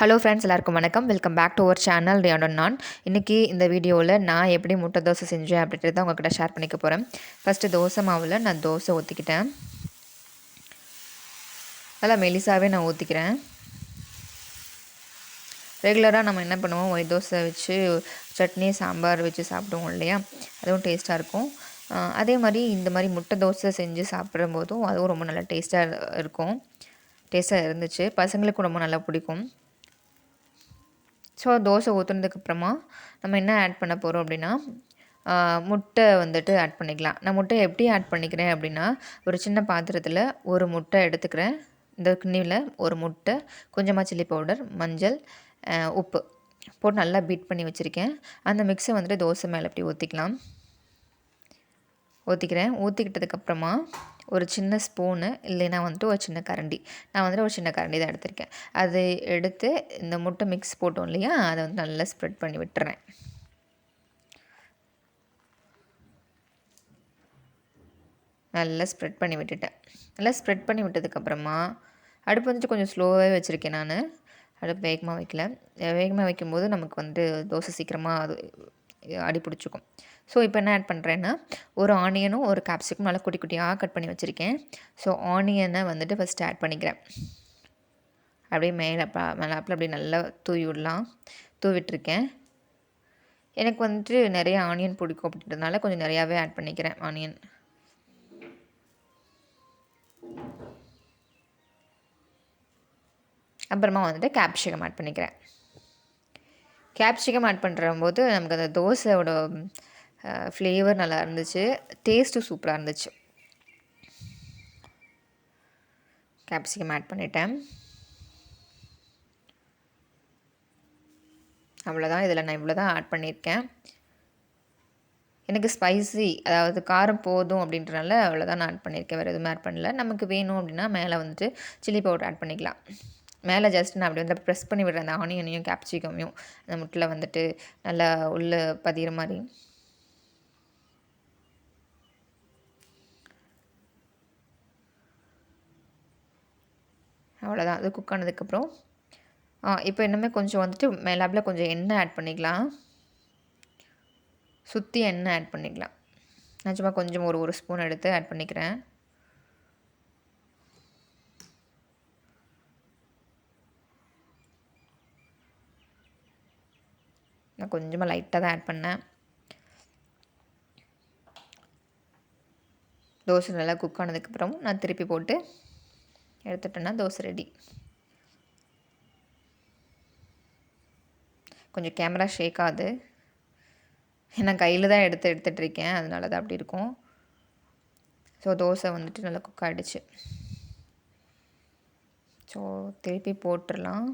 Hello friends, எல்லாருக்கும் வணக்கம். Welcome back to our channel Riyan நான். இன்றைக்கி இந்த வீடியோவில் நான் எப்படி முட்டை தோசை செஞ்சேன் அப்படின்றத உங்கள்கிட்ட ஷேர் பண்ணிக்க போகிறேன். ஃபஸ்ட்டு தோசை மாவில் நான் தோசை ஊற்றிக்கிட்டேன். நல்லா மெலிசாவே நான் ஊற்றிக்கிறேன். ரெகுலராக நம்ம என்ன பண்ணுவோம், ஒயிட் தோசை வச்சு சட்னி சாம்பார் வச்சு சாப்பிடுவோம் இல்லையா, அதுவும் டேஸ்ட்டாக இருக்கும். அதே மாதிரி இந்த மாதிரி முட்டை தோசை செஞ்சு சாப்பிடும்போதும் அதுவும் ரொம்ப நல்லா டேஸ்ட்டாக இருந்துச்சு. பசங்களுக்கும் ரொம்ப நல்லா பிடிக்கும். ஸோ தோசை ஊற்றுனதுக்கப்புறமா நம்ம என்ன ஆட் பண்ண போகிறோம் அப்படின்னா, முட்டை வந்துட்டு ஆட் பண்ணிக்கலாம். நான் முட்டை எப்படி ஆட் பண்ணிக்கிறேன் அப்படின்னா, ஒரு சின்ன பாத்திரத்தில் ஒரு முட்டை எடுத்துக்கிறேன். இந்த கிண்ணியில் ஒரு முட்டை, கொஞ்சமாக சில்லி பவுடர், மஞ்சள், உப்பு போட்டு நல்லா பீட் பண்ணி வச்சுருக்கேன். அந்த மிக்ஸை வந்துட்டு தோசை மேலே அப்படி ஊற்றிக்கிட்டதுக்கப்புறமா ஒரு சின்ன ஸ்பூனு இல்லைன்னா வந்துட்டு ஒரு சின்ன கரண்டி, நான் வந்துட்டு ஒரு சின்ன கரண்டி தான் எடுத்திருக்கேன். அது எடுத்து இந்த முட்டை மிக்ஸ் போட்டோம் இல்லையா, அதை வந்து நல்லா ஸ்ப்ரெட் பண்ணி விட்டுறேன். நல்லா ஸ்ப்ரெட் பண்ணி விட்டதுக்கப்புறமா அடுப்பு வந்துட்டு கொஞ்சம் ஸ்லோவாகவே வச்சுருக்கேன். நான் அடுப்பு வேகமாக வைக்கல. வேகமாக வைக்கும்போது நமக்கு வந்து தோசை சீக்கிரமாக அது அடி பிடிச்சிக்கும். ஸோ இப்போ என்ன ஆட் பண்ணுறேன்னா, ஒரு ஆனியனும் ஒரு கேப்சிக்கும் நல்லா குட்டி குட்டியாக கட் பண்ணி வச்சுருக்கேன். ஸோ ஆனியனை வந்துட்டு ஃபஸ்ட்டு ஆட் பண்ணிக்கிறேன். அப்படியே மேலாப்பில் அப்படியே நல்லா தூவிட்டுருக்கேன். எனக்கு வந்துட்டு நிறைய ஆனியன் பிடிக்கும் அப்படின்றதுனால கொஞ்சம் நிறையாவே ஆட் பண்ணிக்கிறேன் ஆனியன். அப்புறமா வந்துட்டு கேப்சிகம் ஆட் பண்ணிக்கிறேன். கேப்சிகம் ஆட் பண்ணுறம்போது நமக்கு அந்த தோசையோட ஃப்ளேவர் நல்லா இருந்துச்சு, டேஸ்ட்டு சூப்பராக இருந்துச்சு. கேப்சிகம் ஆட் பண்ணிட்டேன். அவ்வளோதான். இதில் நான் இவ்வளோ தான் ஆட் பண்ணியிருக்கேன். எனக்கு ஸ்பைசி, அதாவது காரம் போதும் அப்படின்றனால அவ்வளோதான் நான் ஆட் பண்ணியிருக்கேன். வேறு எதுவுமே ஆட் பண்ணல. நமக்கு வேணும் அப்படின்னா மேலே வந்துட்டு சில்லி பவுடர் ஆட் பண்ணிக்கலாம். மேலே ஜஸ்ட் நான் அப்படி வந்து ப்ரெஸ் பண்ணி விடுறேன். அந்த ஆனியனையும் கேப்சிகமையும் அந்த முட்டில் வந்துட்டு நல்லா உள்ளே பதிகிற மாதிரி. அவ்வளோதான். அது குக் ஆனதுக்கப்புறம் இப்போ இன்னுமே கொஞ்சம் வந்துட்டு மேலாப்பில் கொஞ்சம் எண்ணெய் ஆட் பண்ணிக்கலாம். சுற்றி எண்ணெய் ஆட் பண்ணிக்கலாம். நான் சும்மா கொஞ்சம் ஒரு ஸ்பூன் எடுத்து ஆட் பண்ணிக்கிறேன். நான் கொஞ்சமாக லைட்டாக தான் ஆட் பண்ணேன். தோசை நல்லா குக் ஆனதுக்கப்புறம் நான் திருப்பி போட்டு எடுத்துட்டேன்னா தோசை ரெடி. கொஞ்சம் கேமரா ஷேக் ஆகுது, நான் கையில் தான் எடுத்துகிட்ருக்கேன், அதனால தான் அப்படி இருக்கும். ஸோ தோசை வந்துட்டு நல்லா குக் ஆகிடுச்சு. ஸோ திருப்பி போட்டுடலாம்.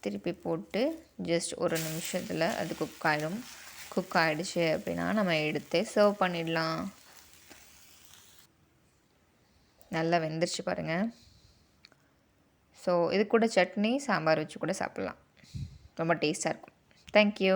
திருப்பி போட்டு ஜஸ்ட் ஒரு நிமிஷத்தில் அது குக் ஆகிடுச்சு அப்படின்னா நம்ம எடுத்து சர்வ் பண்ணிடலாம். நல்லா வெந்துருச்சு பாருங்கள். ஸோ இது கூட சட்னி சாம்பார் வச்சு கூட சாப்பிட்லாம். ரொம்ப டேஸ்ட்டாக இருக்கும். தேங்க்யூ.